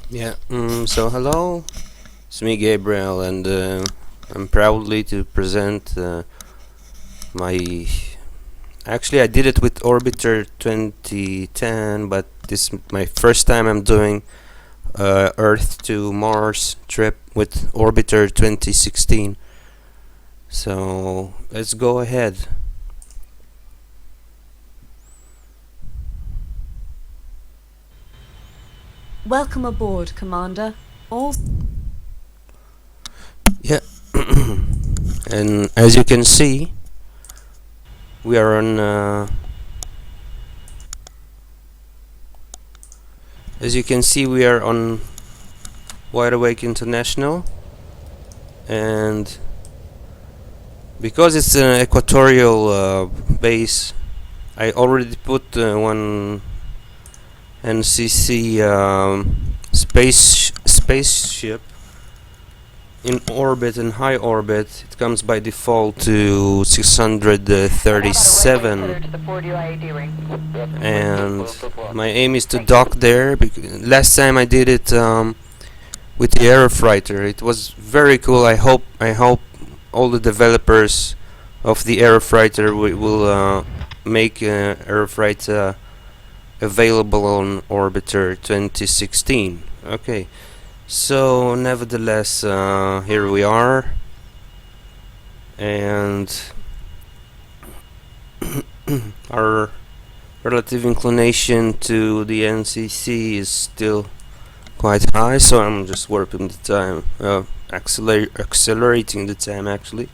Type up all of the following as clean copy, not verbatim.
So hello, it's me Gabriel, and I'm proudly to present my. Actually, I did it with Orbiter 2010, but this is my first time I'm doing Earth to Mars trip with Orbiter 2016. So let's go ahead. Welcome aboard, Commander. All Yeah, and as you can see, we are on. As you can see, we are on Wide Awake International, and because it's an equatorial base, I already put one NCC spaceship in orbit, in high orbit. It comes by default to 637, and my aim is to dock there. Last time I did it with the Aerofreighter. It was very cool. I hope all the developers of the Aerofreighter will make Aerofreighter available on Orbiter 2016. Okay, so nevertheless, here we are, and our relative inclination to the NCC is still quite high, so I'm just warping the time, accelerating the time actually,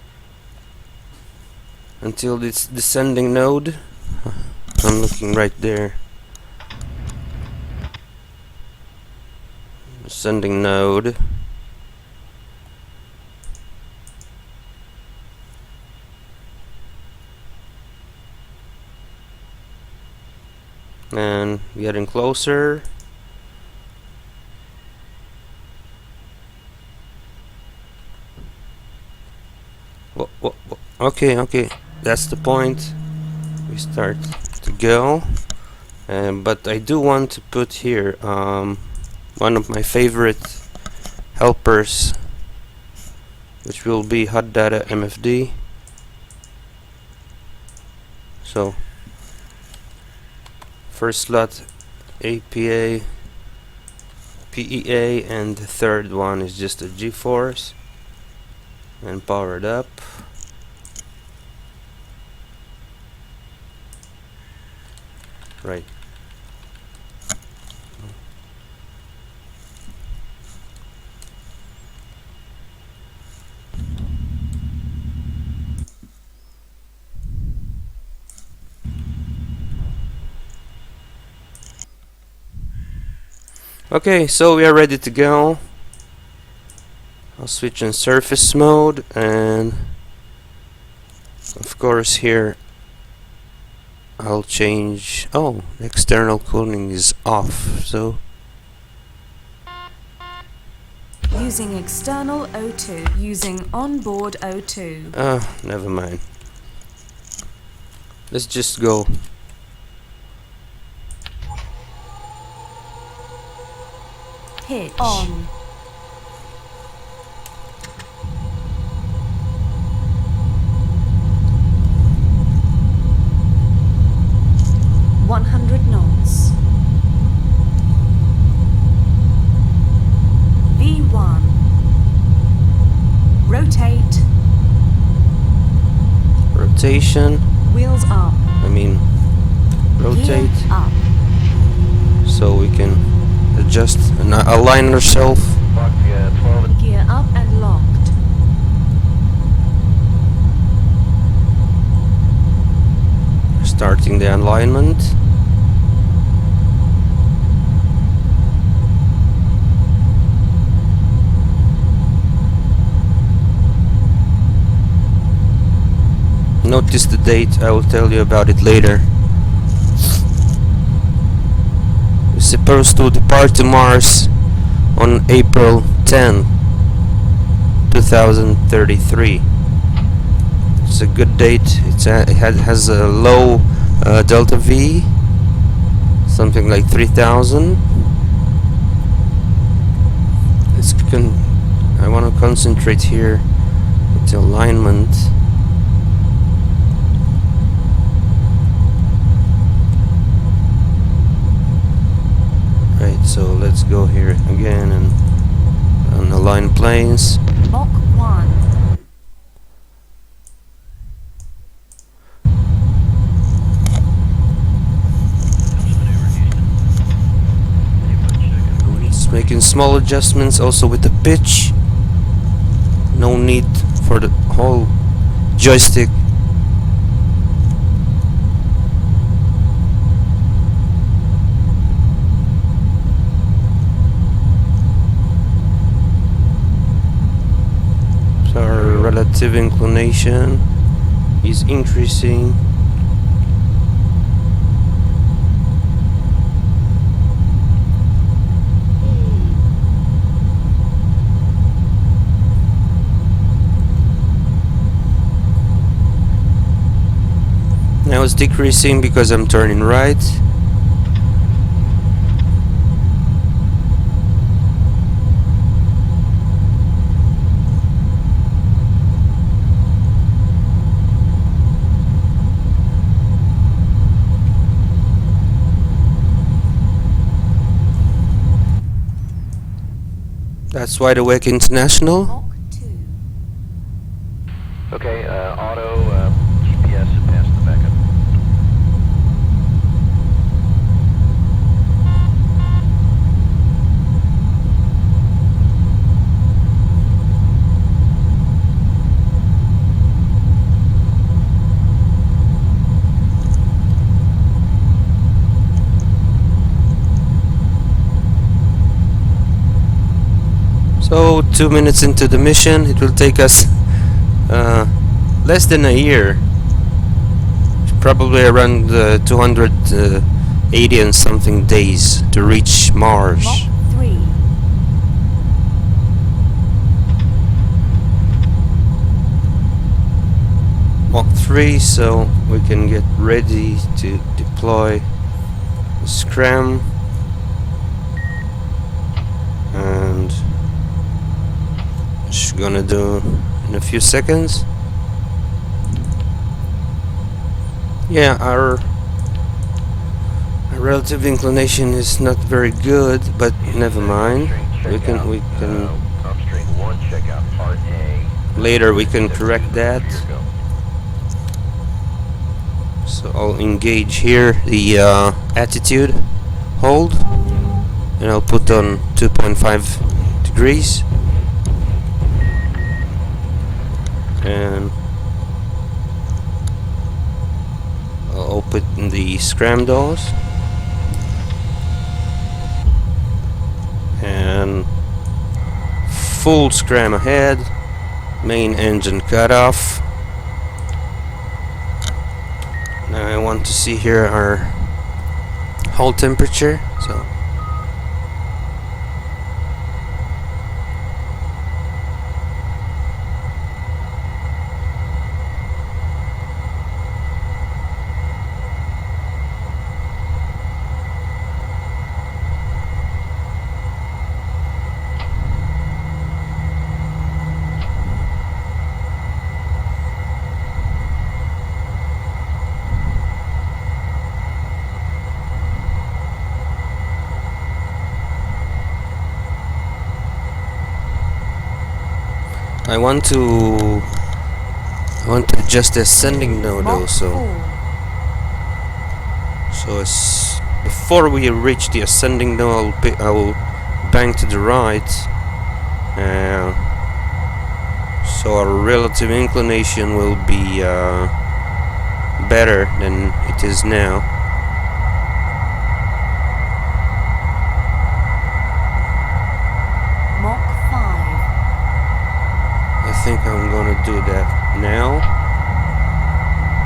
until this descending node. I'm looking right there. Descending node. And getting closer. Okay, that's the point. We start to go, but I do want to put here one of my favorite helpers, which will be hot data MFD. So first slot APA PEA, and the third one is just a G-force, and power it up. Right. Okay, so we are ready to go. I'll switch in surface mode, and of course here I'll change. Oh, external cooling is off, so using external O2, using onboard O2. never mind. Let's just go. Hitch on. knots. V1. Rotate. Rotation. Wheels up. Rotate. Gear up. So we can adjust and align ourselves. Gear up and locked. Starting the alignment. Notice the date, I will tell you about it later. We're supposed to depart to Mars on April 10, 2033. It's a good date. It has a low delta V, something like 3000. I want to concentrate here with the alignment. Right, so let's go here again and align planes. Mach 1. Just making small adjustments also with the pitch. No need for the whole joystick. So our relative inclination is increasing. Now it's decreasing because I'm turning right. That's Wide Awake International. Mach 2. Okay, auto GPS past the backup. So 2 minutes into the mission, it will take us less than a year, probably around 280 and something days to reach Mars. Mach 3. Mach 3, so we can get ready to deploy the scram and just gonna do in a few seconds. Yeah, our relative inclination is not very good, but never mind. We can Upstream 1, check out part A. later we can correct that. So I'll engage here the attitude hold, and I'll put on 2.5 degrees, and I'll open the scram doors and full scram ahead, main engine cut off. Now I want to see here our hull temperature, so I want to adjust the ascending node Mach also. 4. So as before we reach the ascending node, I will bank to the right, so our relative inclination will be better than it is now. Mach 5. I think I'm gonna do that now,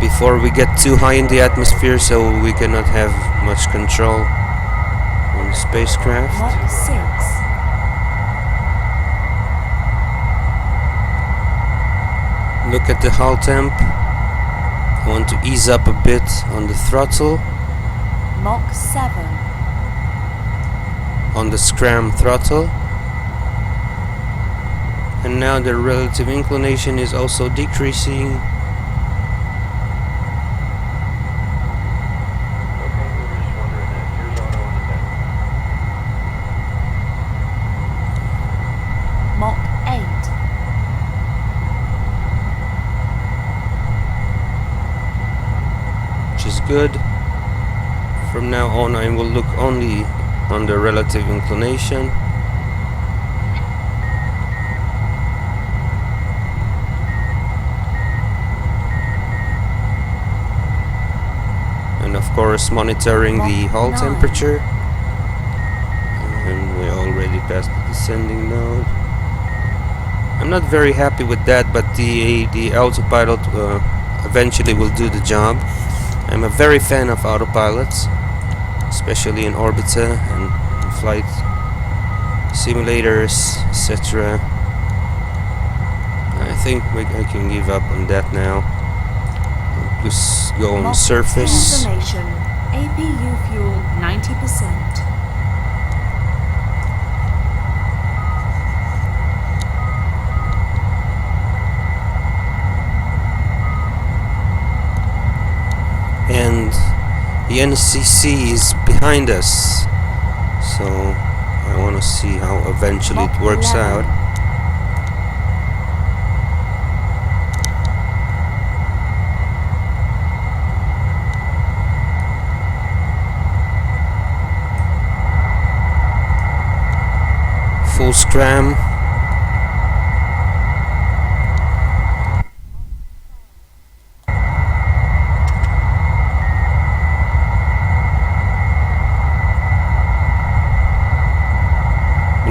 before we get too high in the atmosphere, so we cannot have much control on the spacecraft. Mach 6. Look at the hull temp. I want to ease up a bit on the throttle, Mach 7. on the scram throttle. And now the relative inclination is also decreasing. Okay, we were just wondering that. Here's Auto on the deck. Mach 8. Which is good. From now on I will look only on the relative inclination. And of course monitoring the hull Mach 9. temperature. And we already passed the descending node. I'm not very happy with that, but the autopilot eventually will do the job. I'm a very fan of autopilots, especially in orbiter and flight simulators, etc. I think I can give up on that now. Just go on Mach surface. Constellation. APU fuel 90%. And the NCC is behind us, so I want to see how eventually it Mach works 11. out. Full scram.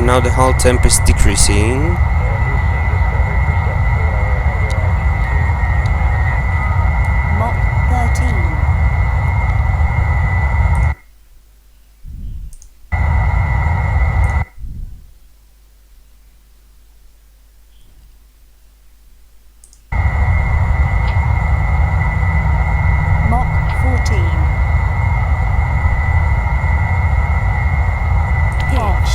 Now the hull temp is decreasing. Houston, Discovery for step 4, Mach 13. Mach 14. Pitch.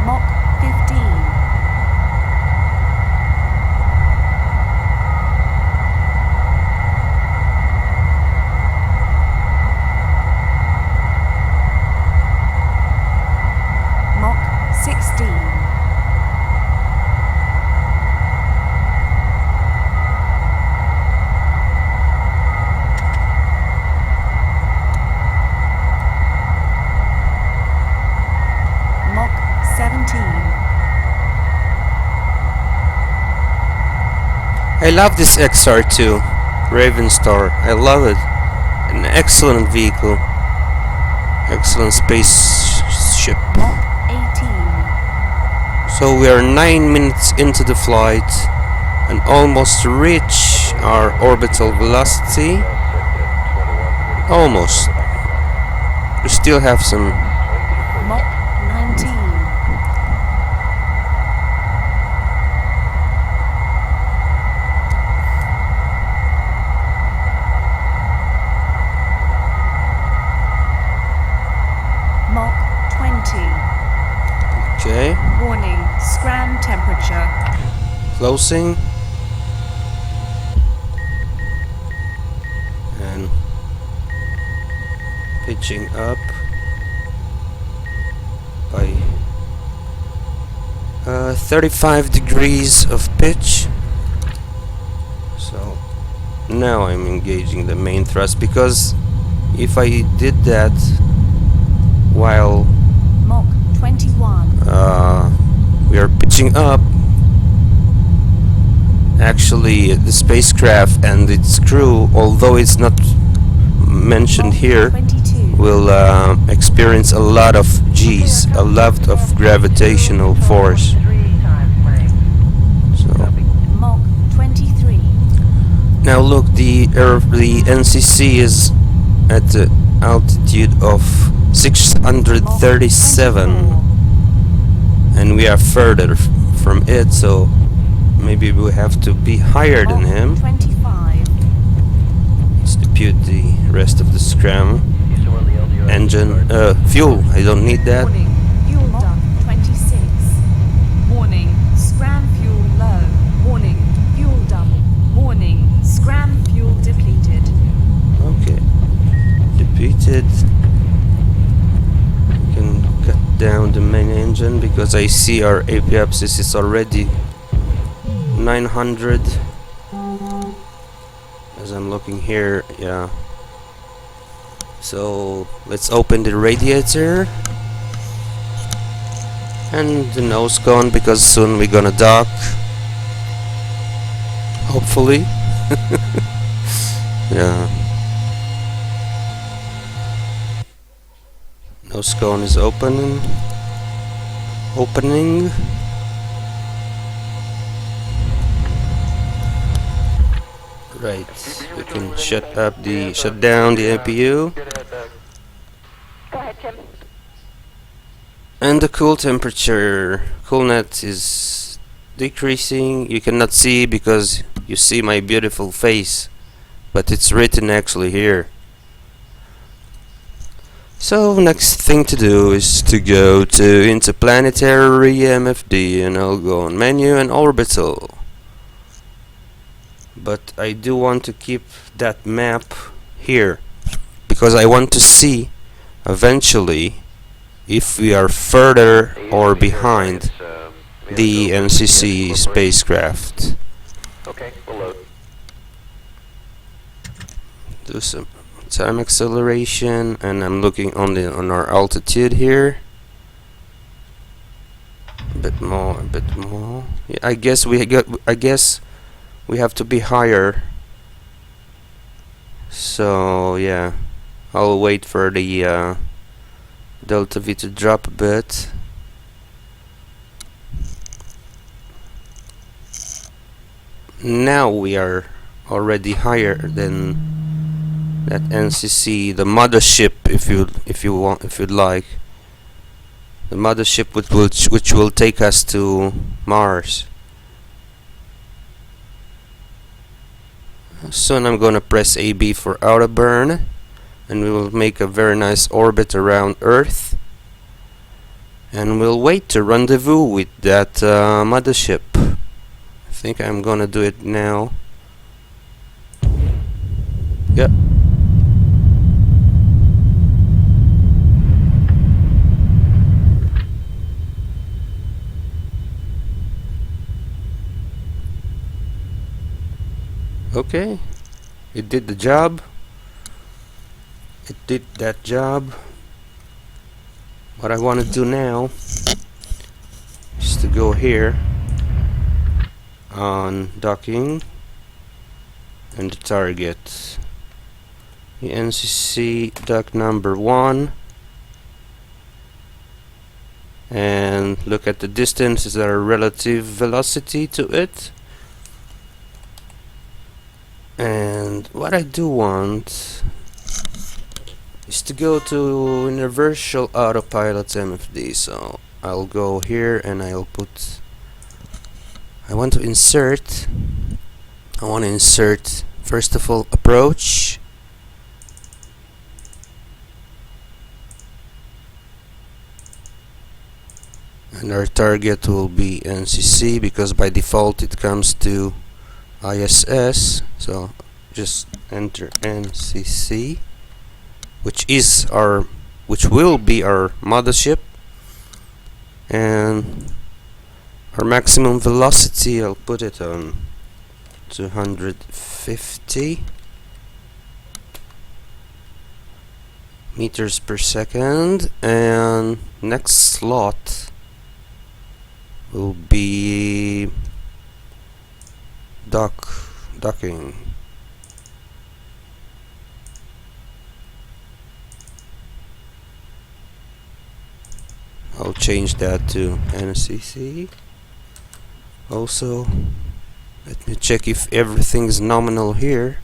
Mach 15. Mach 16. Mach 17. I love this XR2 Ravenstar. I love it. An excellent vehicle. Excellent spaceship. Mach 18. So we are 9 minutes into the flight and almost reach our orbital velocity. Almost. We still have some. Mach 19. Mach 20. Okay. Warning, scram temperature. Closing. And pitching up by 35 degrees of pitch. So now I'm engaging the main thrust, because if I did that while Mach 21. we are pitching up, actually the spacecraft and its crew, although it's not mentioned Mach here, 22. will experience a lot of G's, a lot of gravitational force. So Mach 23. now look, the NCC is at the altitude of 637, and we are further from it, so maybe we have to be higher than Mach him. 25. compute the rest of the scram You still on the LDR? engine. Fuel. I don't need that. Warning, fuel dump 26. Warning, scram fuel low. Warning, fuel dump. Warning, scram fuel depleted. Okay. Depleted. Can cut down the main engine because I see our apoapsis is already 900. As I'm looking here, yeah. So let's open the radiator and the nose cone because soon we're gonna dock. Hopefully. Yeah. Nose cone is opening. Right. We can shut down the APU. Go ahead, Tim. And the cool net is decreasing. You cannot see because you see my beautiful face, but it's written actually here. So next thing to do is to go to interplanetary MFD, and I'll go on menu and orbital. But I do want to keep that map here because I want to see eventually if we are further or behind the NCC spacecraft. Okay, we'll load. Do some time acceleration, and I'm looking on our altitude here. A bit more. Yeah, I guess we have to be higher. So yeah, I'll wait for the delta V to drop a bit. Now we are already higher than that NCC, the mothership, if you'd like, the mothership which will take us to Mars. Soon I'm gonna press AB for auto burn, and we will make a very nice orbit around Earth, and we'll wait to rendezvous with that mothership. I think I'm gonna do it now. Yep. Okay, it did the job. It did that job. What I want to do now is to go here on docking and the target. The NCC dock number 1, and look at the distance. Is there a relative velocity to it? And what I do want is to go to Universal Autopilot MFD. So I'll go here and I'll put, I want to insert first of all approach, and our target will be NCC because by default it comes to ISS. So just enter NCC, which will be our mothership, and our maximum velocity, I'll put it on 250 meters per second, and next slot will be docking. I'll change that to NCC. Also, let me check if everything's nominal here.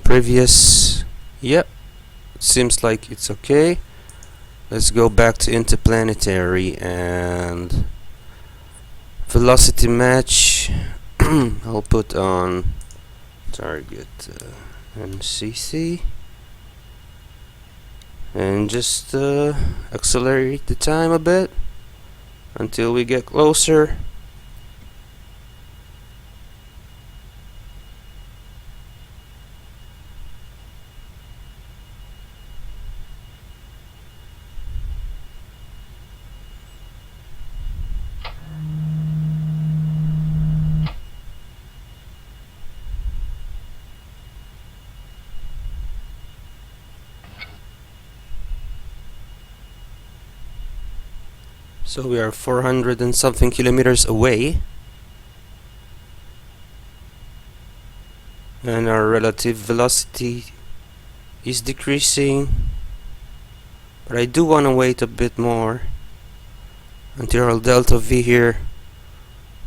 Previous, yep, seems like it's okay. Let's go back to interplanetary and velocity match. I'll put on target NCC, and just accelerate the time a bit until we get closer. So we are 400 and something kilometers away, and our relative velocity is decreasing, but I do want to wait a bit more until our delta V here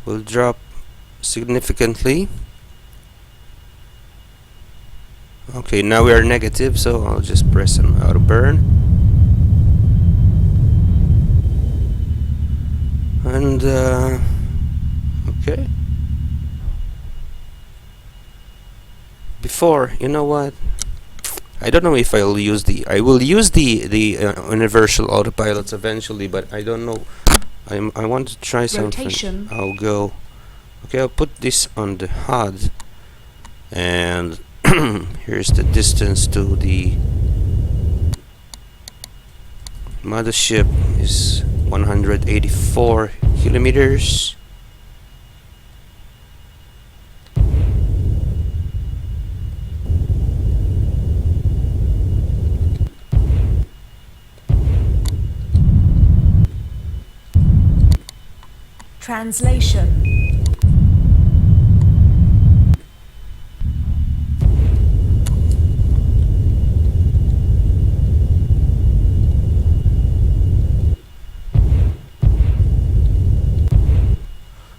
will drop significantly. Okay, now we are negative, so I'll just press an auto burn. And okay. Before, you know what? I don't know if I will use the universal autopilots eventually, but I don't know. I want to try something. Rotation. I'll go. Okay, I'll put this on the HUD, and here's the distance to the mothership is 184 kilometers. Translation.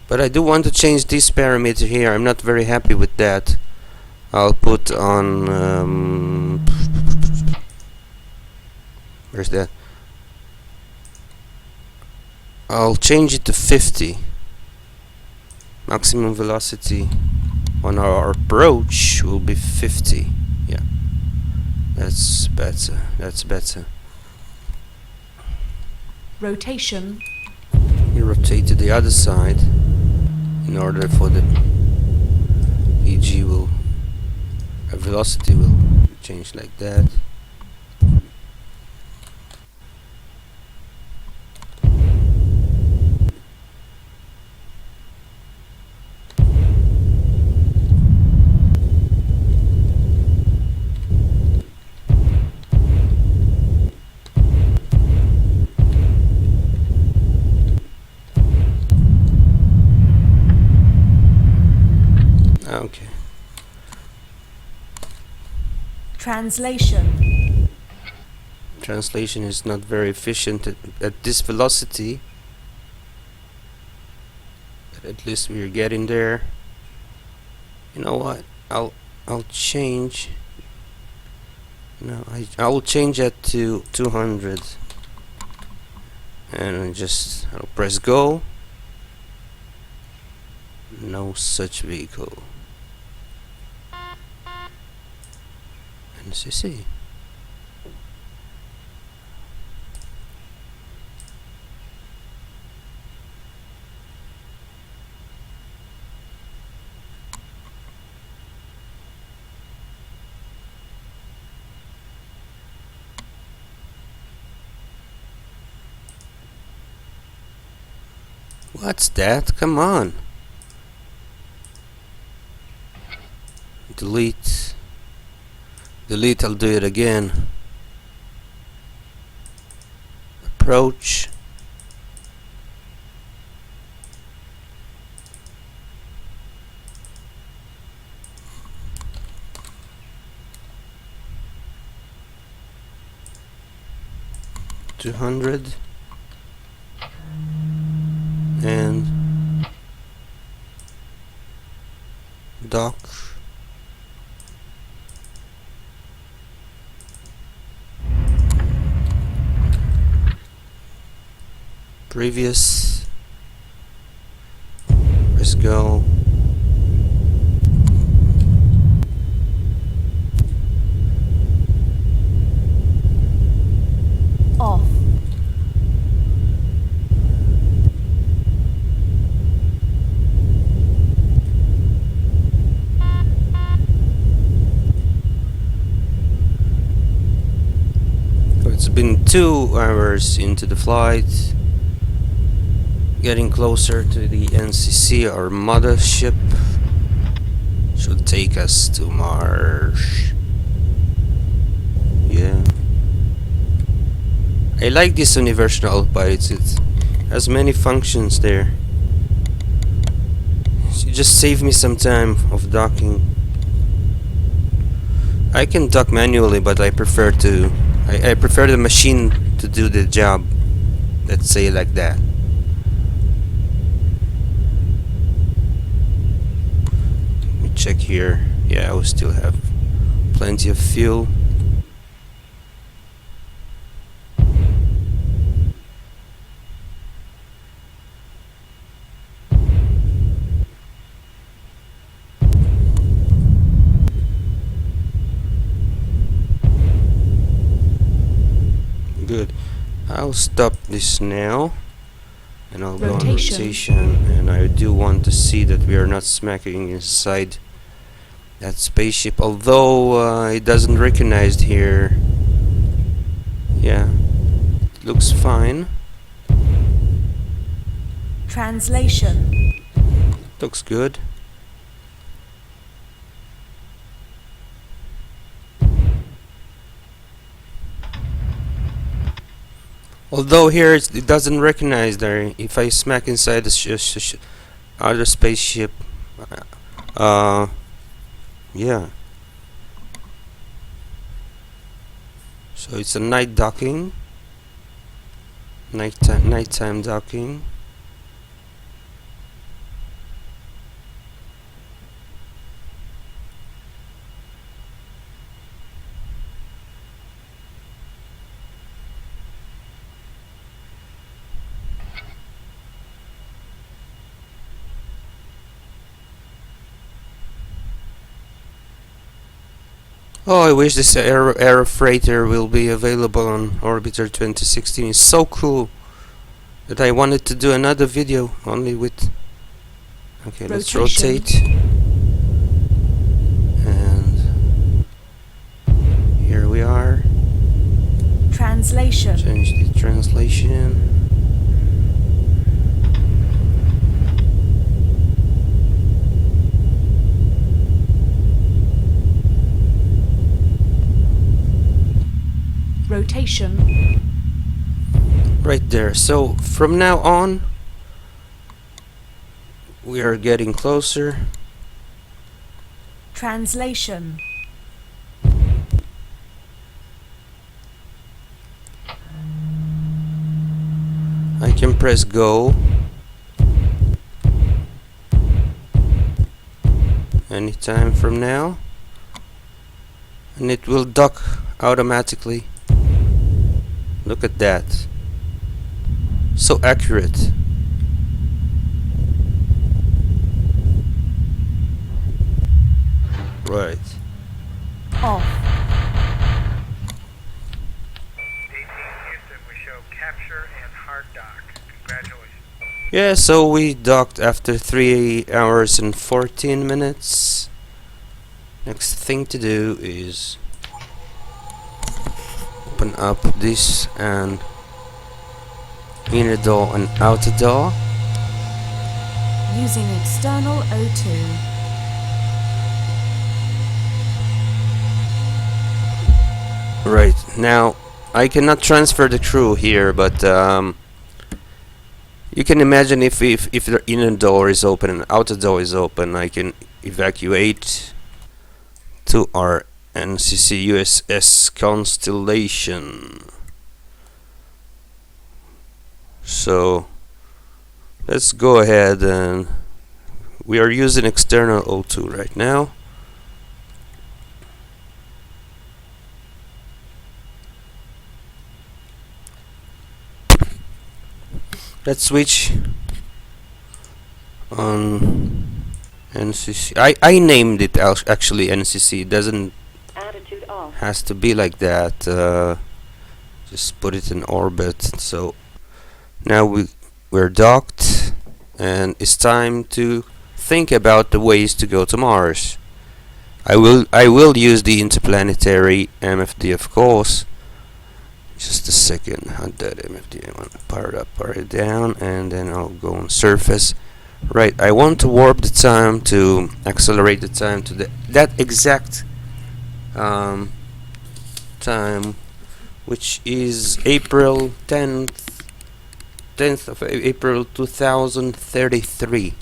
But I do want to change this parameter here. I'm not very happy with that. I'll put on where's that? I'll change it to 50. Maximum velocity on our approach will be 50. Yeah, that's better. That's better. Rotation. We rotate to the other side in order for the velocity will change like that. Okay. Translation. Translation is not very efficient at this velocity, but at least we're getting there. You know what? I'll change. No, I will change that to 200, and I'll press go. No such vehicle. NCC. What's that? Come on. Delete. Delete, I'll do it again. Approach. $200 and dock. Previous. Let's go. 2 hours into the flight, getting closer to the NCC, our mothership. Should take us to Mars. Yeah. I like this universal autopilot. It has many functions there. It just saved me some time of docking. I can dock manually, but I prefer to. I prefer the machine to do the job. Let's say like that. Let me check here. Yeah, we still have plenty of fuel. Good. I'll stop this now and I'll go on rotation, and I do want to see that we are not smacking inside that spaceship, although it doesn't recognize here. Yeah, it looks fine. Translation. Looks good. Although here it doesn't recognize there. If I smack inside the other spaceship, yeah. So it's a night docking, nighttime docking. Oh, I wish this aero freighter will be available on Orbiter 2016. It's so cool that I wanted to do another video only with. Okay, let's rotate. And here we are. Translation. Change the translation. Rotation. Right there. So from now on we are getting closer. Translation. I can press go anytime from now, and it will dock automatically. Look at that. So accurate. Right. Off. Houston, we show capture and hard dock. Congratulations. Yeah, so we docked after 3 hours and 14 minutes. Next thing to do is open up this and inner door and outer door. Using external O2. Right, now I cannot transfer the crew here, but you can imagine if the inner door is open and outer door is open, I can evacuate to our NCC USS Constellation. So let's go ahead, and we are using external O2 right now. Let's switch on NCC. I named it actually NCC. It doesn't Attitude off. has to be like that. Just put it in orbit. So now we're docked, and it's time to think about the ways to go to Mars. I will use the interplanetary MFD, of course, Just a second. Hot that MFD. I want to power it up, power it down, and then I'll go on surface. Right, I want to warp the time to accelerate the time to that exact time, which is April 10th of April 2033.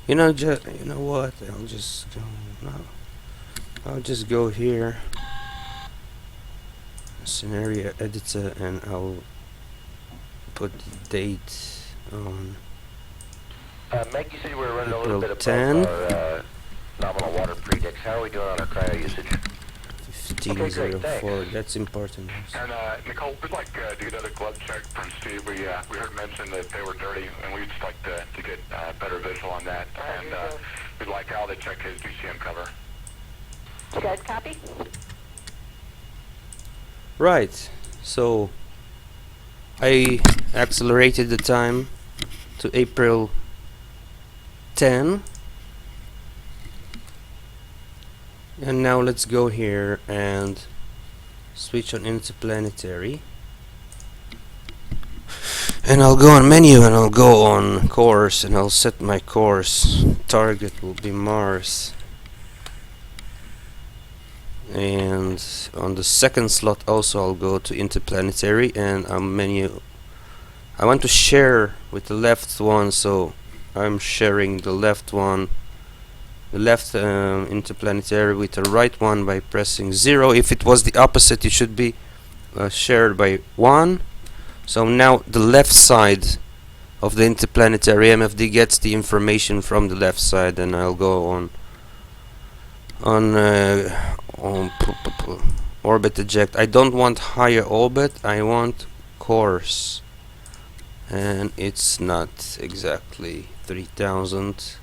You know what? I'll just go. No, I'll just go here, scenario editor, and I'll put the date on Meg, you said you were running a little April bit 10, above our nominal water predicts. How are we doing on our cryo usage? 1504. That's important. And Nicole, we'd like to get another glove check from Steve. We heard mention that they were dirty, and we'd just like to get better visual on that. And we'd like Al to check his DCM cover. You guys copy? Right. So I accelerated the time to April 10. And now let's go here and switch on interplanetary. And I'll go on menu and I'll go on course and I'll set my course. Target will be Mars. And on the second slot also I'll go to interplanetary and menu. I want to share with the left one, so I'm sharing the left one. The left interplanetary with the right one by pressing 0. If it was the opposite, it should be shared by 1. So now the left side of the interplanetary MFD gets the information from the left side, and I'll go on orbit eject. I don't want higher orbit, I want course, and it's not exactly 3000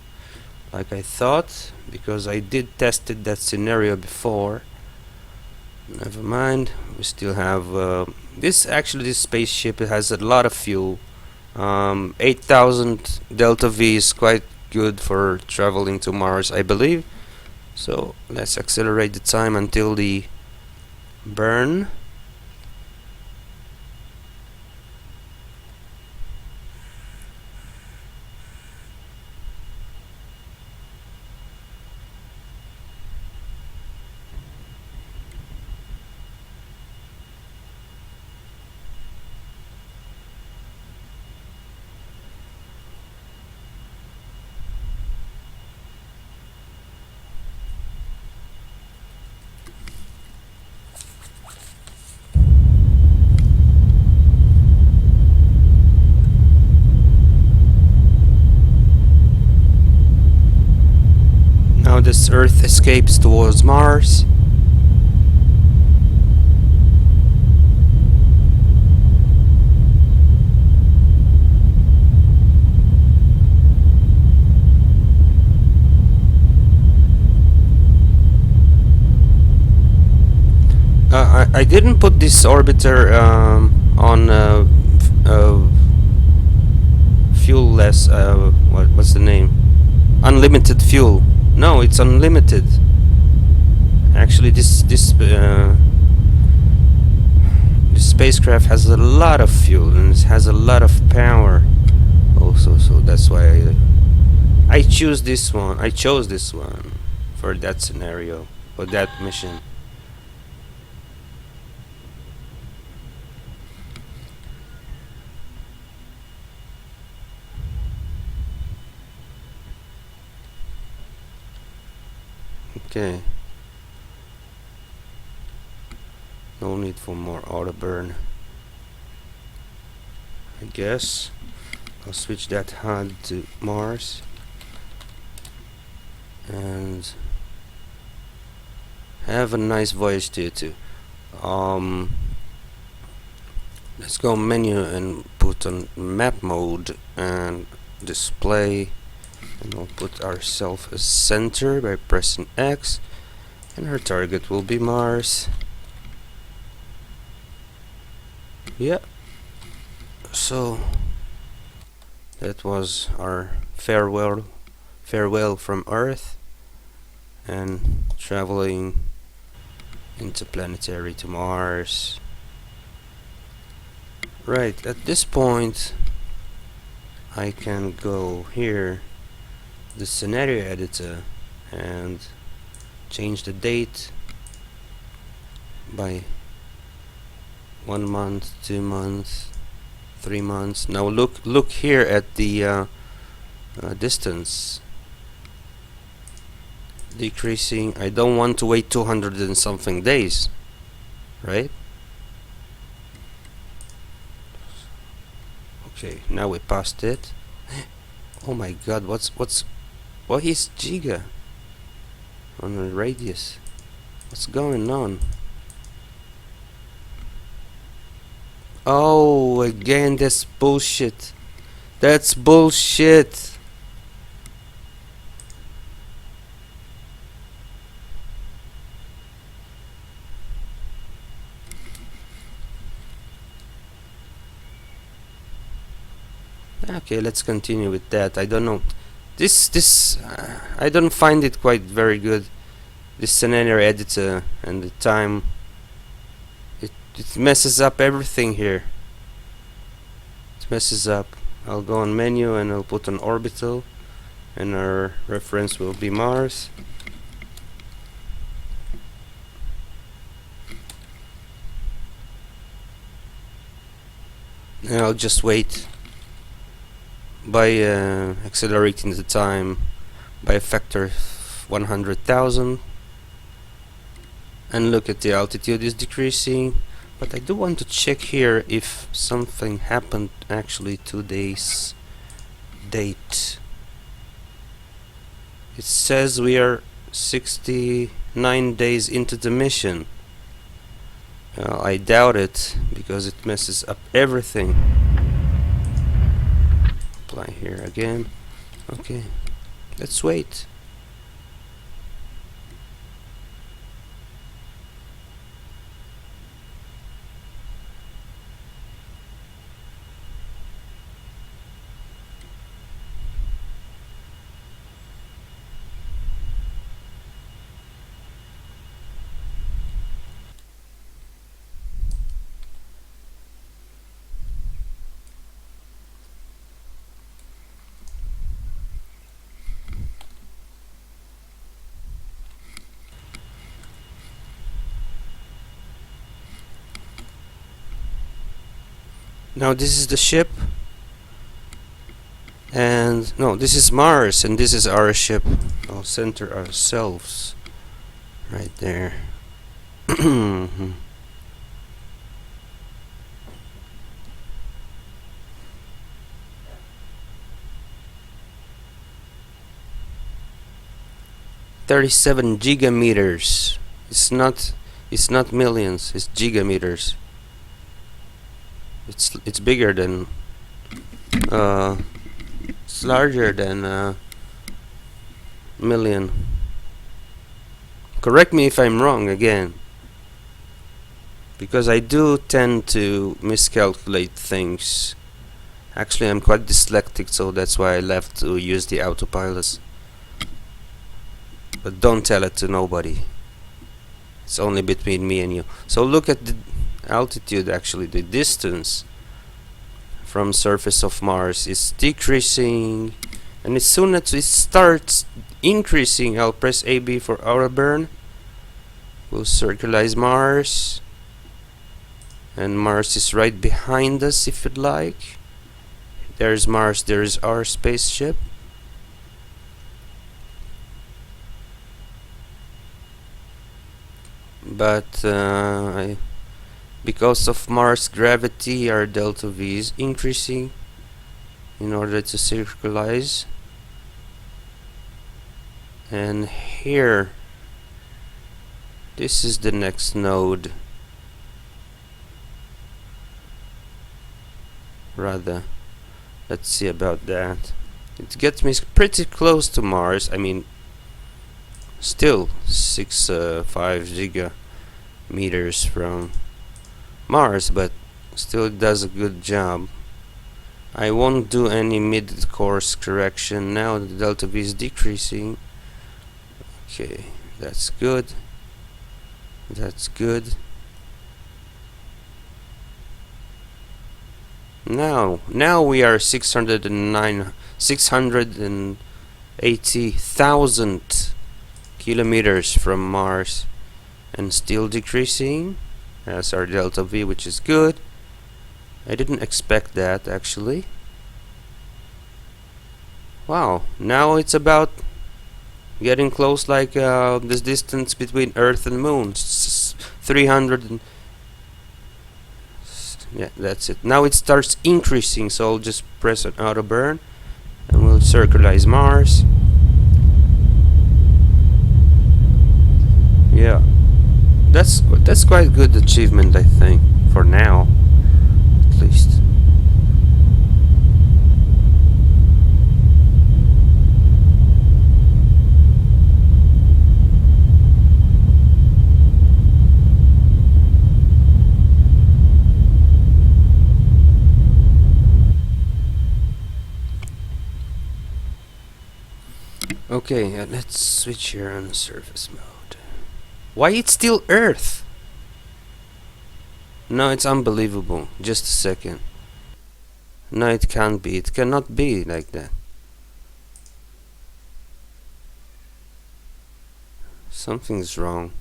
like I thought, because I did tested that scenario before. Never mind, we still have this spaceship. It has a lot of fuel. 8000 delta V is quite good for traveling to Mars, I believe. So let's accelerate the time until the burn. Now this Earth escapes towards Mars. I didn't put this orbiter on fuel-less. What's the name? Unlimited fuel. No, it's unlimited. Actually, this spacecraft has a lot of fuel and it has a lot of power. Also, so that's why I choose this one. I chose this one for that scenario, for that mission. Okay. No need for more auto burn. I guess I'll switch that HUD to Mars and have a nice voyage to you too. Let's go menu and put on map mode and display. And we'll put ourselves as center by pressing X, and our target will be Mars. Yeah. So that was our farewell farewell from Earth and traveling interplanetary to Mars. Right, at this point I can go here, the scenario editor, and change the date by 1 month, 2 months, 3 months. Now look here at the distance decreasing. I don't want to wait 200 and something days, right? Okay, now we passed it. Oh my god, what is giga on the radius? What's going on? Oh, again, that's bullshit. That's bullshit. Okay, let's continue with that. I don't know. This I don't find it quite very good. This scenario editor and the time. It messes up everything here. It messes up. I'll go on menu and I'll put an orbital, and our reference will be Mars. And I'll just wait by accelerating the time by a factor of 100,000, and look at the altitude is decreasing. But I do want to check here if something happened actually today's date. It says we are 69 days into the mission. I doubt it, because it messes up everything. Apply here again. Okay, let's wait. Now this is the ship, and no, this is Mars, and this is our ship. I'll center ourselves right there. 37 gigameters. It's not millions, it's gigameters. It's bigger than it's larger than million. Correct me if I'm wrong again, because I do tend to miscalculate things. Actually, I'm quite dyslexic, so that's why I left to use the autopilot. But don't tell it to nobody. It's only between me and you. So look at the altitude, actually the distance from surface of Mars is decreasing, and as soon as it starts increasing, I'll press AB for auto burn. We'll circularize Mars, and Mars is right behind us if you'd like. There's Mars, there's our spaceship. But because of Mars gravity, our delta V is increasing in order to circularize. And here, this is the next node. Rather, let's see about that. It gets me pretty close to Mars. I mean, still 5 gigameters from Mars, but still it does a good job. I won't do any mid-course correction now. The delta V is decreasing. Okay, that's good. That's good. Now we are 680,000 kilometers from Mars, and still decreasing. That's our delta V, which is good. I didn't expect that, actually. Wow, now it's about getting close, like this distance between Earth and Moon. 300 and yeah, that's it. Now it starts increasing, so I'll just press an auto burn and we'll circularize Mars. Yeah, that's quite a good achievement, I think, for now, at least. Okay, let's switch here on surface mode. Why it's still Earth? No, it's unbelievable. Just a second. No, it can't be. It cannot be like that. Something's wrong.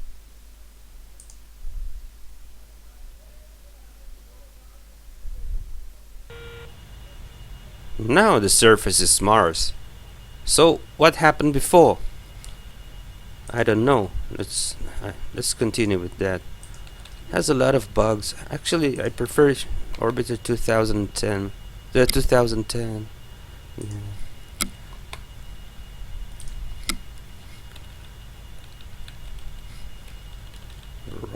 Now the surface is Mars. So what happened before? I don't know. Let's continue with that. Has a lot of bugs. Actually, I prefer Orbiter 2010. The 2010. Yeah.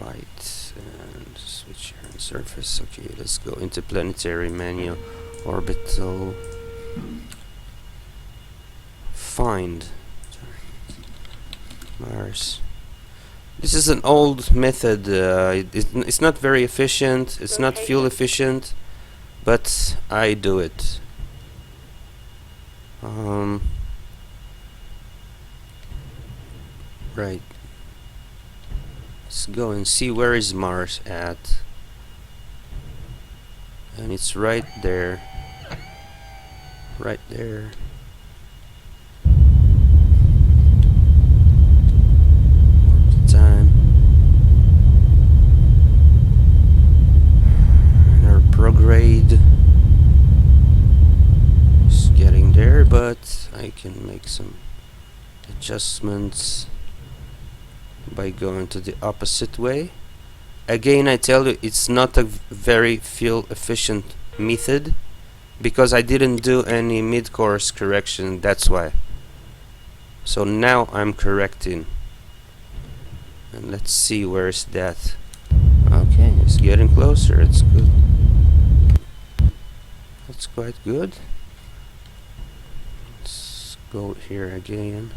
Right, and switch here on surface. Okay, let's go interplanetary manual orbital. Find Mars. This is an old method. It's not very efficient. It's not fuel efficient, but I do it. Right. Let's go and see where is Mars at. And it's right there. Right there. Prograde is getting there, but I can make some adjustments by going to the opposite way. Again, I tell you, it's not a very fuel efficient method because I didn't do any mid-course correction, that's why. So now I'm correcting, and let's see where's that. Okay, it's getting closer. It's good. That's quite good. Let's go here again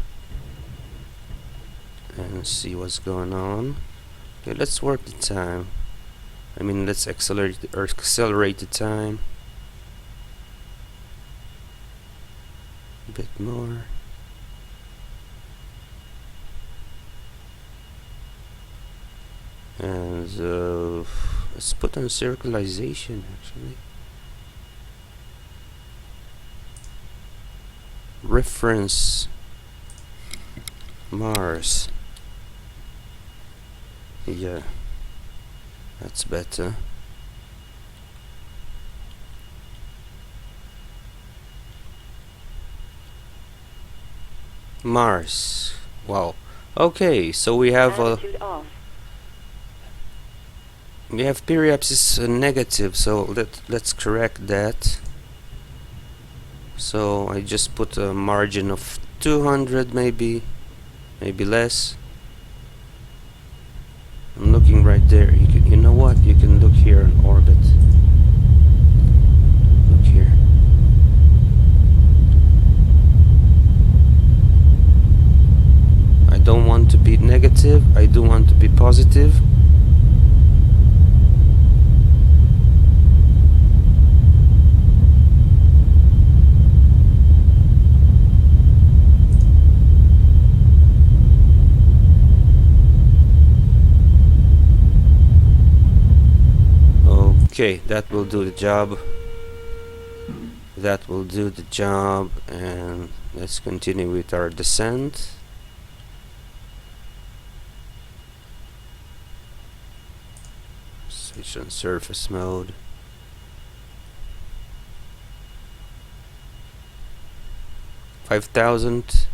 and see what's going on. Okay, let's work the time. I mean, let's accelerate the time a bit more. And let's put on circularization actually. Reference Mars. Yeah, that's better. Mars. Wow. Okay, so we have periapsis negative, so let's correct that. So I just put a margin of 200, maybe less. I'm looking right there. You know what? You can look here in orbit. Look here. I don't want to be negative. I do want to be positive. Okay, that will do the job. That will do the job, and let's continue with our descent. Switch on surface mode. $5,000.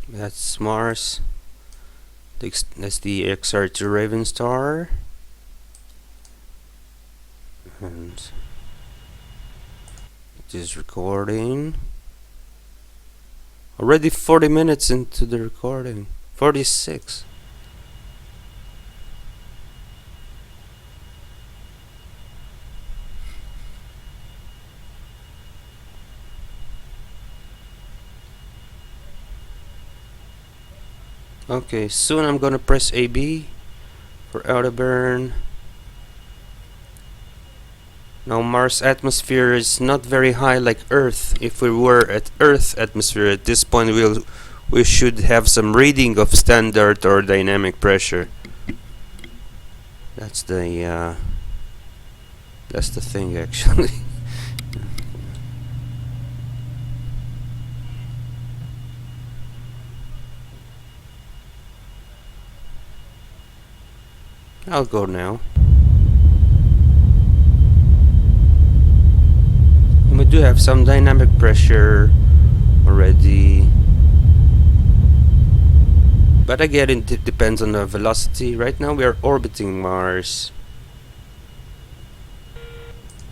That's Mars. That's the XR2 Ravenstar. And it is recording. Already 40 minutes into the recording. 46. Okay, soon I'm gonna press AB for autoburn. Now Mars atmosphere is not very high like Earth. If we were at Earth atmosphere at this point, we should have some reading of standard or dynamic pressure. That's the thing actually. I'll go now. And we do have some dynamic pressure already. But again, it depends on the velocity. Right now we are orbiting Mars.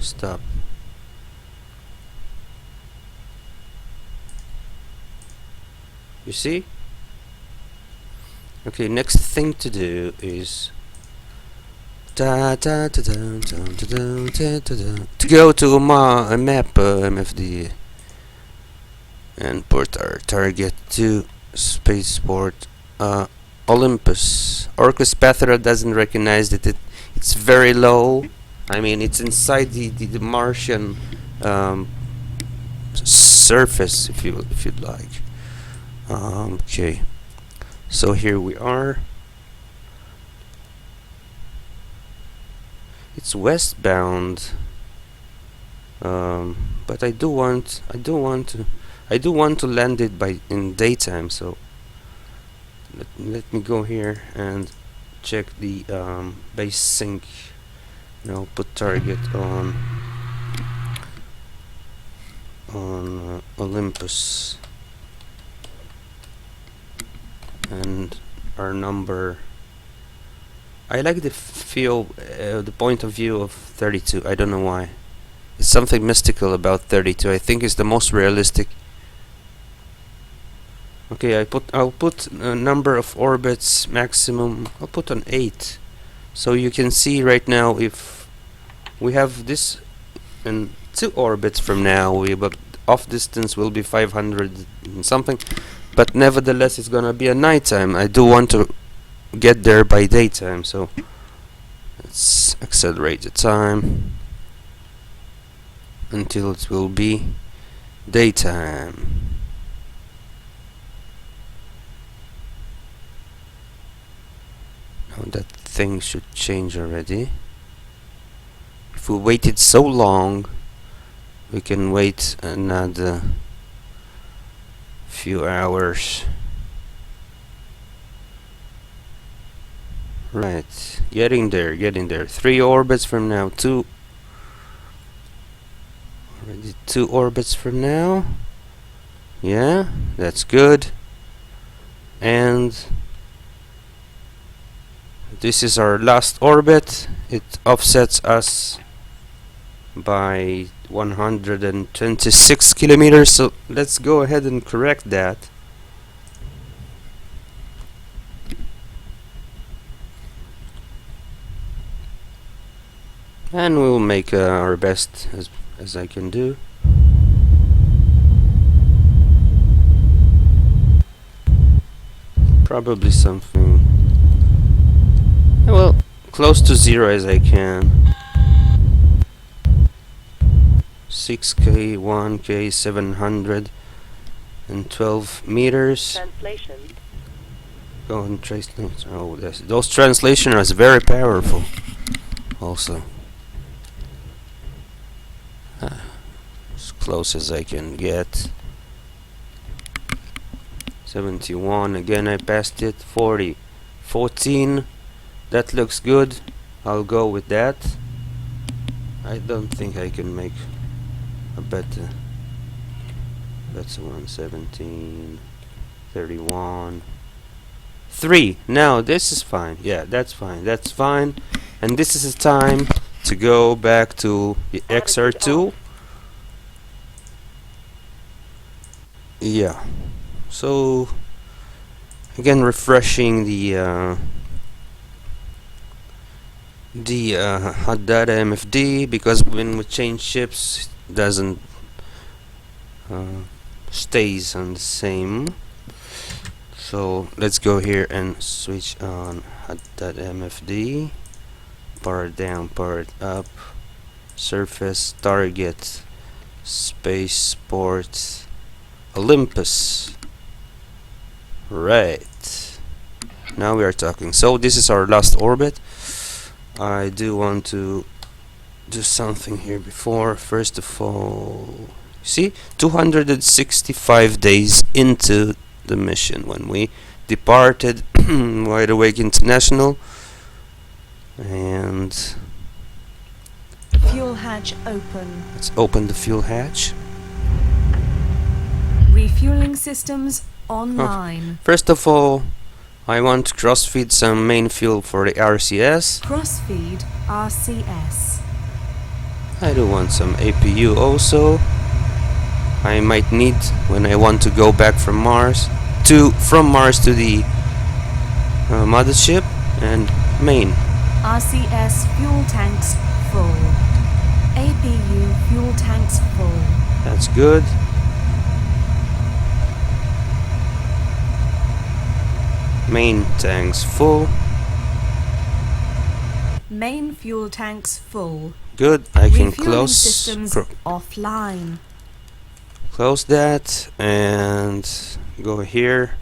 Stop. You see? Okay, next thing to do is to go to a map MFD and put our target to spaceport Olympus. Orcus Pathra doesn't recognize that it's very low. I mean, it's inside the Martian surface, if you'd like. Okay, so here we are. It's westbound, but I do want to land it in daytime. So let me go here and check the base sync. Now put target on Olympus, and our number. I like the feel, the point of view of 32. I don't know why. It's something mystical about 32. I think it's the most realistic. Okay, I'll put a number of orbits maximum. I'll put on 8, so you can see right now if we have this in 2 orbits from now, but off distance will be 500 and something. But nevertheless, it's gonna be a nighttime. I do want to get there by daytime, so let's accelerate the time until it will be daytime. Now that thing should change already. If we waited so long, we can wait another few hours. Right, getting there. 3 orbits from now, 2. Already 2 orbits from now. Yeah, that's good. And this is our last orbit. It offsets us by 126 kilometers. So let's go ahead and correct that. And we'll make our best as I can do. Probably something, well, close to 0 as I can. 6K, 1K, 712 meters. Translation. Go and trace things. Oh, those translation are very powerful. Also, as close as I can get. 71. Again, I passed it. 40. 14. That looks good. I'll go with that. I don't think I can make a better. That's one. 17. 31. 3. Now this is fine. Yeah, that's fine. That's fine. And this is the time to go back to the XR2. Yeah. So again, refreshing the hot data MFD, because when we change ships, it doesn't stays on the same. So let's go here and switch on hot data MFD. Power down, power up, surface, target, spaceport, Olympus. Right. Now we are talking. So this is our last orbit. I do want to do something here before. First of all, see, 265 days into the mission when we departed Wide Awake International. And Fuel hatch open. let's open the fuel hatch. Refueling systems online. First of all, I want to cross-feed some main fuel for the RCS. Crossfeed RCS. I do want some APU also. I might need when I want to go back from Mars to the mothership. And main. RCS fuel tanks full. APU fuel tanks full. That's good. Main tanks full. Main fuel tanks full. Good. I can Refueling close systems offline. close that and go here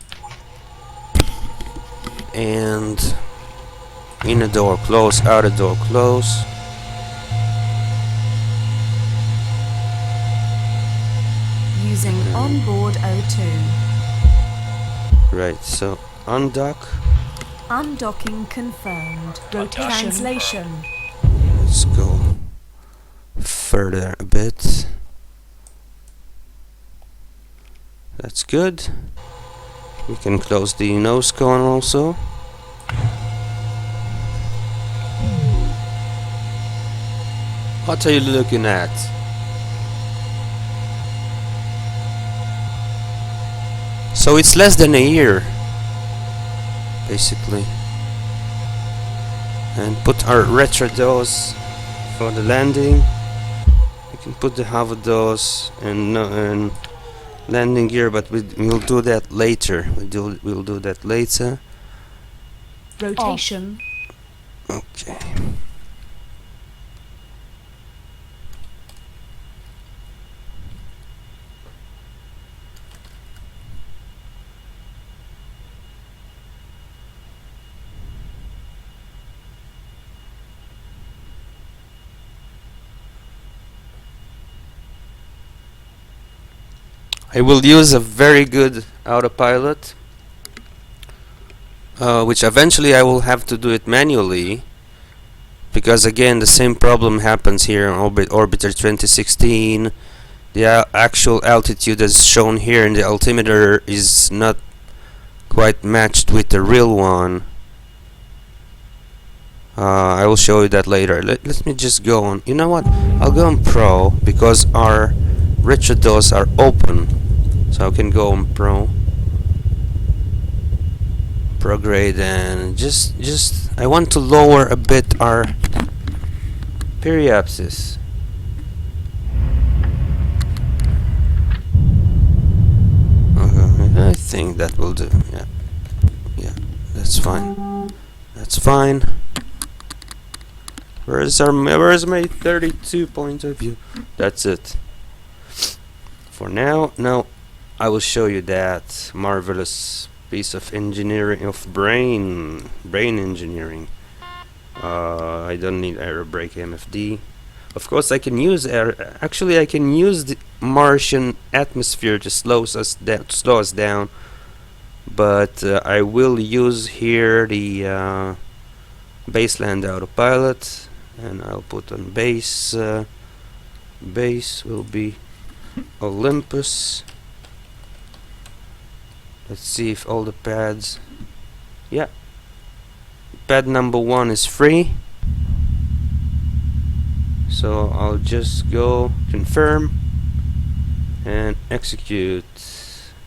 and inner door close, outer door close. Using onboard O2. Right, so undock. Undocking confirmed. Rotation. Translation. Let's go further a bit. That's good. We can close the nose cone also. What are you looking at? So it's less than a year, basically. And put our retrodos for the landing. We can put the havados and landing gear, but we'll do that later. We'll do that later. Rotation. Okay. I will use a very good autopilot, which eventually I will have to do it manually, because again the same problem happens here on Orbiter 2016. The actual altitude as shown here in the altimeter is not quite matched with the real one. I will show you that later. Let me just go on. You know what? I'll go on Pro because our retrodos are open, so I can go on Pro grade, and just I want to lower a bit our periapsis. Okay, I think that will do. Yeah, that's fine. That's fine. Where's my 32 point of view? That's it. For now, I will show you that marvelous piece of engineering, of brain engineering. I don't need air brake MFD. Of course, I can use actually, I can use the Martian atmosphere to slow us down. But I will use here the baseland autopilot, and I'll put on base. Base will be Olympus. Let's see if all the pads. Yeah, pad number 1 is free. So I'll just go confirm and execute.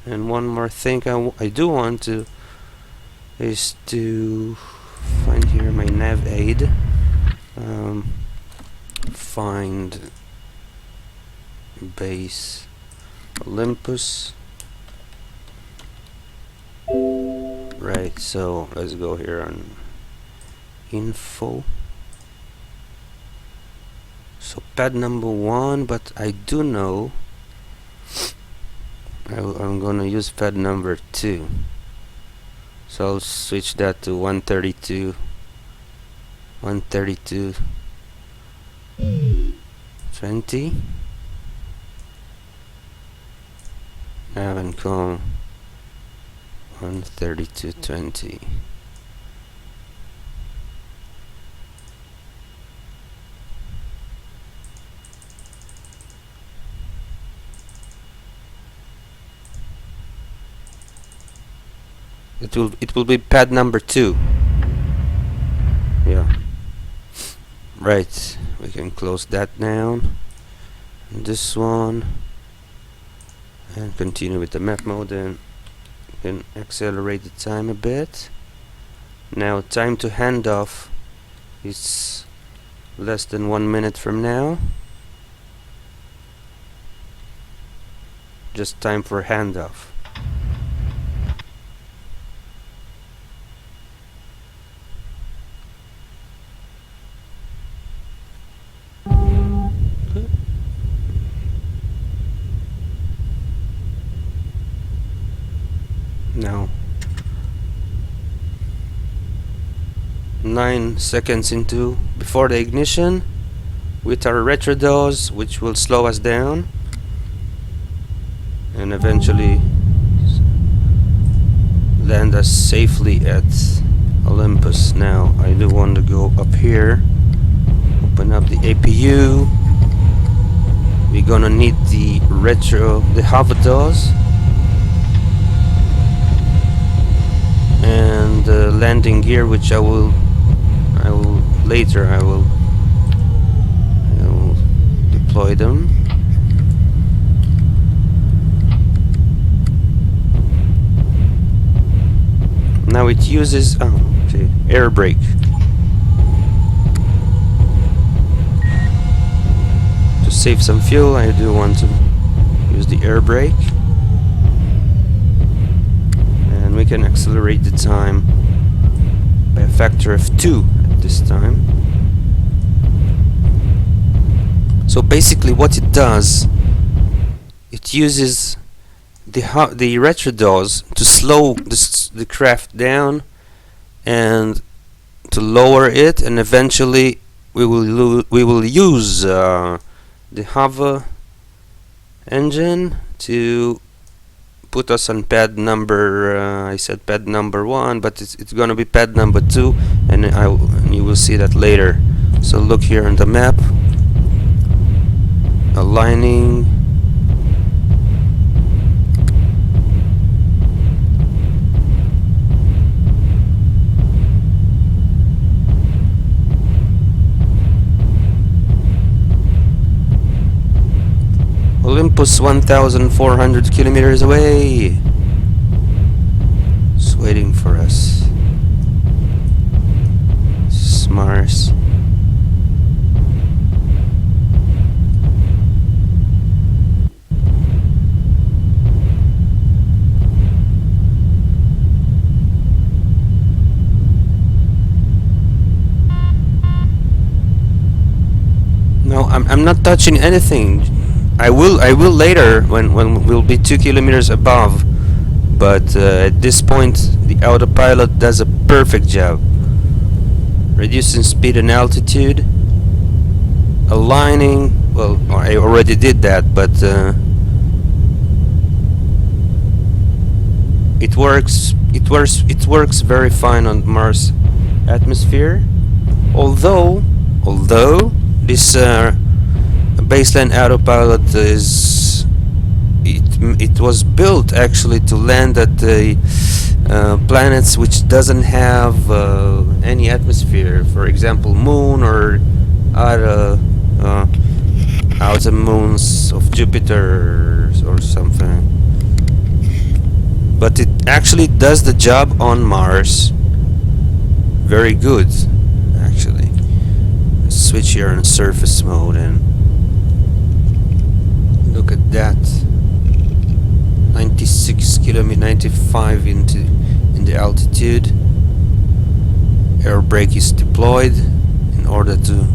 And one more thing I do want to is to find here my nav aid. Find base Olympus. Right, so let's go here on info. So pad number 1, but I do know I'm gonna use pad number 2. So I'll switch that to 132 20. Nav and com 132.20. It will be pad number 2. Yeah. Right. We can close that down. And this one. And continue with the map mode, and then accelerate the time a bit. Now time to handoff is less than 1 minute from now. Just time for handoff. Now 9 seconds before the ignition, with our retrodos, which will slow us down and eventually land us safely at Olympus. Now I do want to go up here, open up the APU. We're gonna need the hoverdos and the landing gear, which I will deploy them. Now it uses air brake. To save some fuel, I do want to use the air brake. We can accelerate the time by a factor of 2 at this time. So basically what it does, it uses the retrodos to slow the craft down and to lower it, and eventually we will use the hover engine to put us on pad number, I said pad number 1, but it's gonna be pad number 2, and you will see that later. So look here on the map, aligning, Olympus 1,400 kilometers away. It's waiting for us. It's Mars. I'm not touching anything. I will later when we'll be 2 kilometers above. But at this point, the autopilot does a perfect job. Reducing speed and altitude, aligning. Well, I already did that, but it works. It works very fine on Mars atmosphere. Although this baseline autopilot is it was built actually to land at the planets which doesn't have any atmosphere. For example, Moon or other outer moons of Jupiter or something. But it actually does the job on Mars very good, actually. Let's switch here on surface mode and look at that. 96 kilometer, 95 in the altitude. Air brake is deployed in order to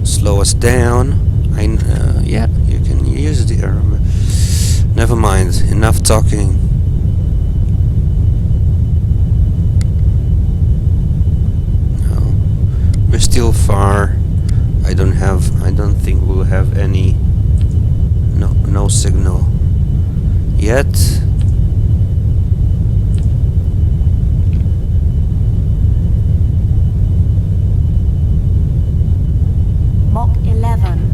slow us down. Yeah, you can use the air. Never mind. Enough talking. No, we're still far. I don't think we'll have any. No signal yet. Mach 11.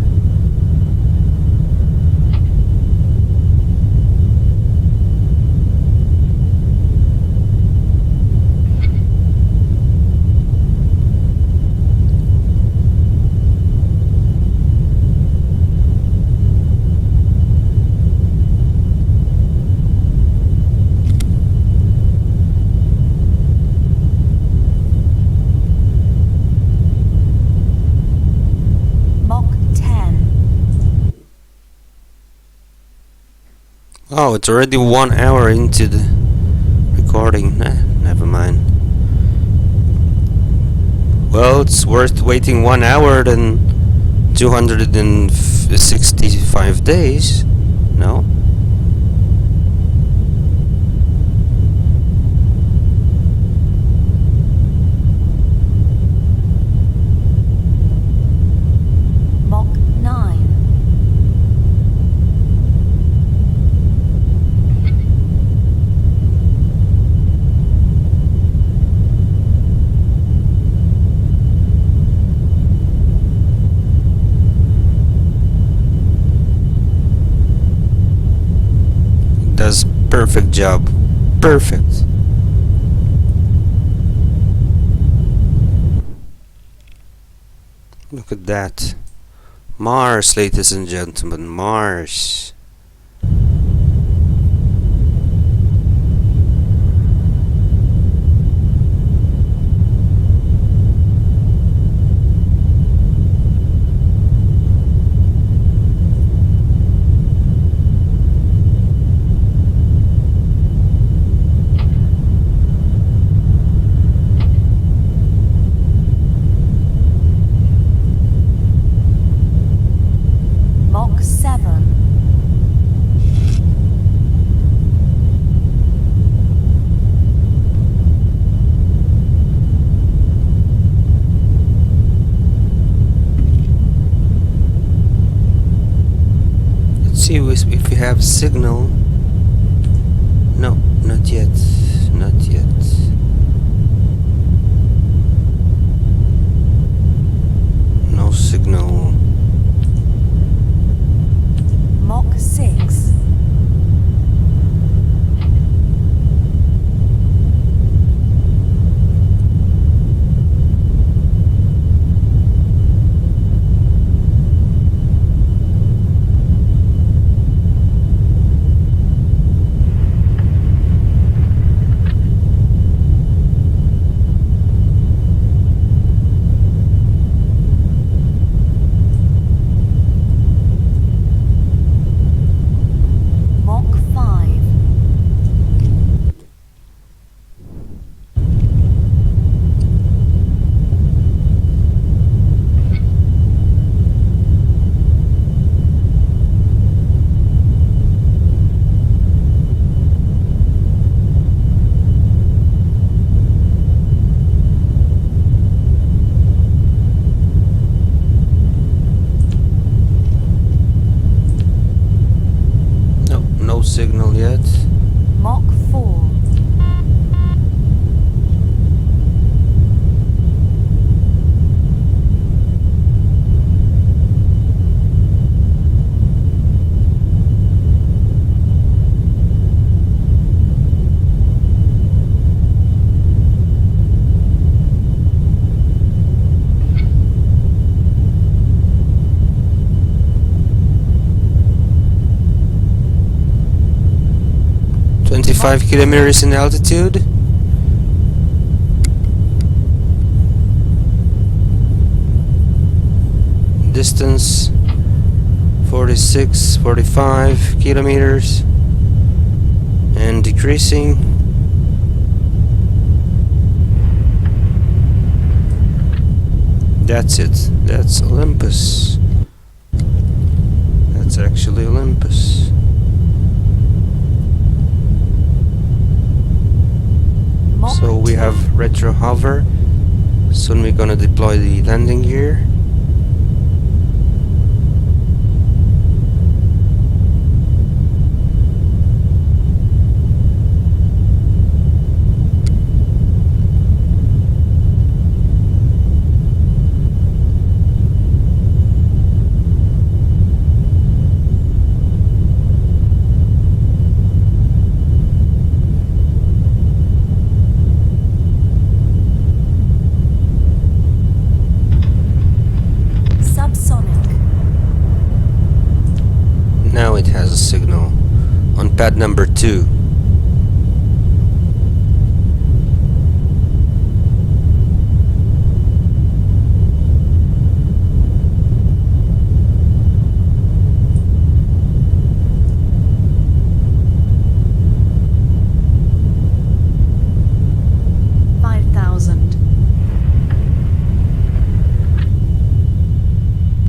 Oh, it's already 1 hour into the recording. Never mind. Well, it's worth waiting 1 hour than 265 days. No? Mach 9. Does perfect job. Perfect. Look at that. Mars, ladies and gentlemen, Mars. Mach 7. Let's see if we have signal. No, not yet. Not yet. No signal. Mach 6. signal yet. Mach 4. Five kilometers in altitude. Distance 45 kilometers and decreasing. That's it. That's Olympus. That's actually Olympus. So we have retro hover. Soon we're gonna deploy the landing gear. Now it has a signal on pad number 2.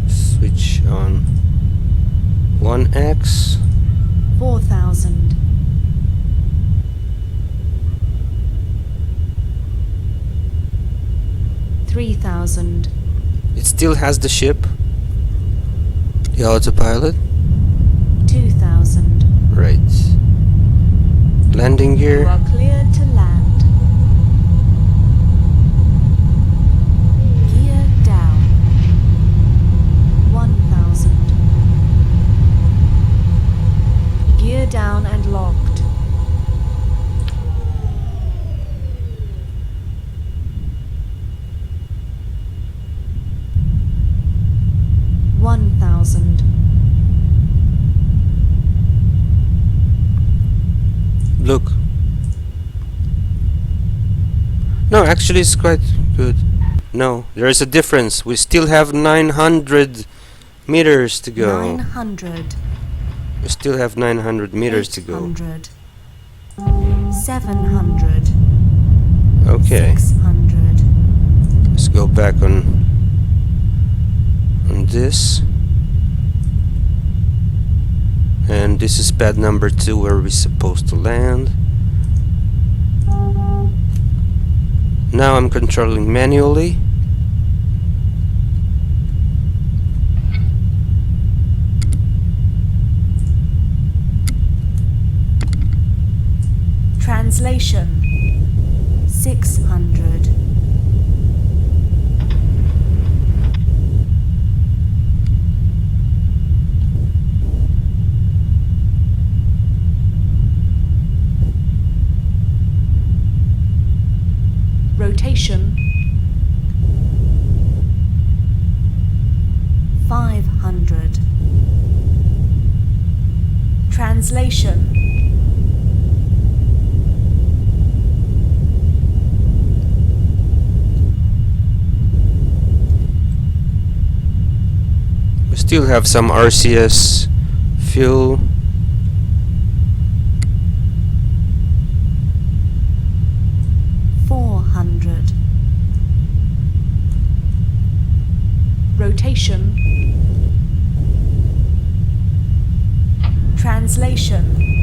Switch on 1x. 4,000. 3,000. It still has the ship, the autopilot. 2,000. Right. Landing You gear. are cleared to land. Gear down. 1,000. Gear down and locked. Look. No, actually it's quite good. No, there is a difference. We still have 900 meters to go. 900. We still have 900 meters to go. 800. 700. Okay. 600. Let's go back on this. And this is pad number 2 where we're supposed to land. Now I'm controlling manually. Translation 600. Rotation 500. Translation We still have some RCS fuel. Rotation. Translation.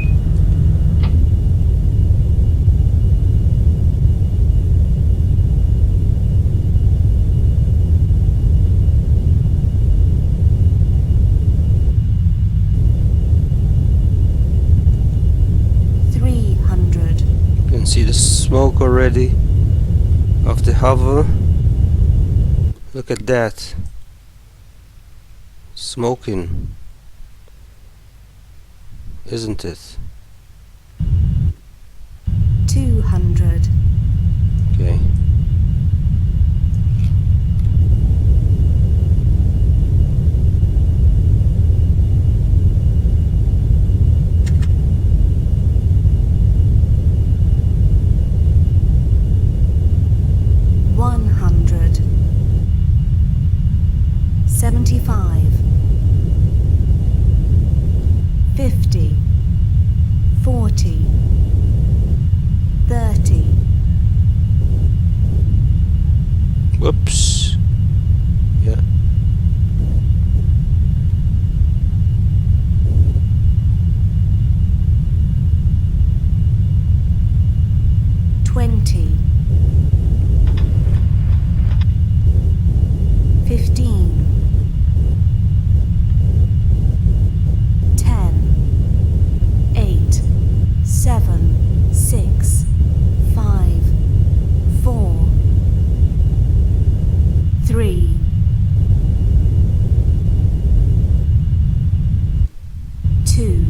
smoke already of the hover. Look at that. Smoking. Isn't it? 200. Okay. $75, $50, $40, $30. Whoops. Yeah. $20, $15, $10, $8, $7, $6, $5, $4, $3, $2,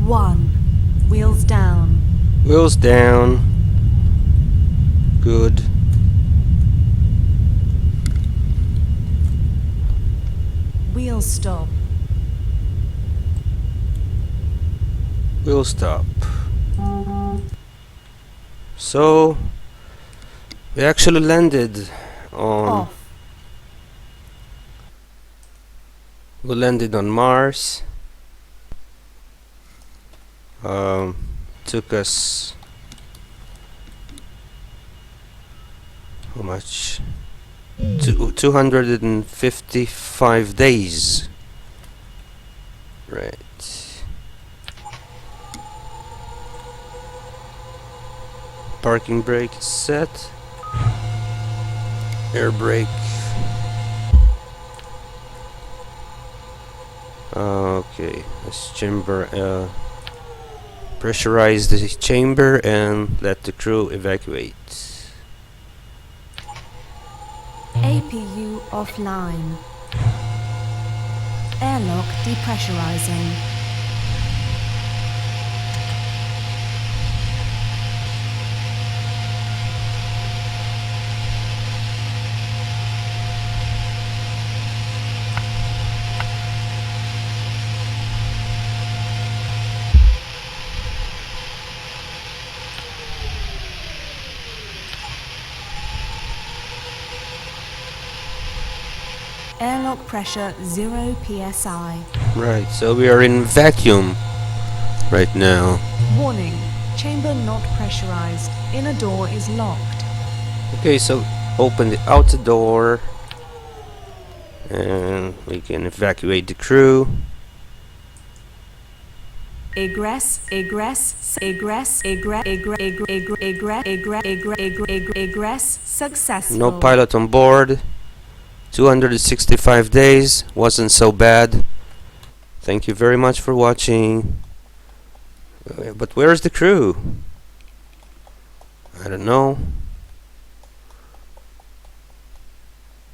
$1. Wheels down. Wheels down. Good. Wheels stop. We'll stop. So we actually landed on Off. we landed on Mars. Took us how much? 255 days. Right. Parking brake is set. Air brake. Okay, let's pressurize the chamber and let the crew evacuate. APU offline. Airlock depressurizing. Airlock pressure 0 psi. Right, so we are in vacuum right now. Warning, chamber not pressurized. Inner door is locked. Okay, so open the outer door and we can evacuate the crew. Egress successful. No pilot on board. 265 days, wasn't so bad. Thank you very much for watching. But where's the crew? I don't know.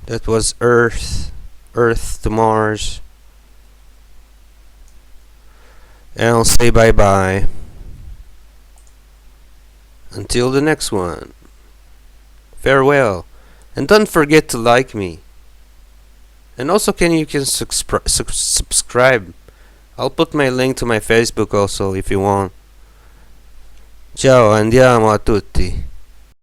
That was Earth to Mars. And I'll say bye bye. Until the next one. Farewell. And don't forget to like me. And also you can subscribe. I'll put my link to my Facebook also if you want. Ciao, andiamo a tutti.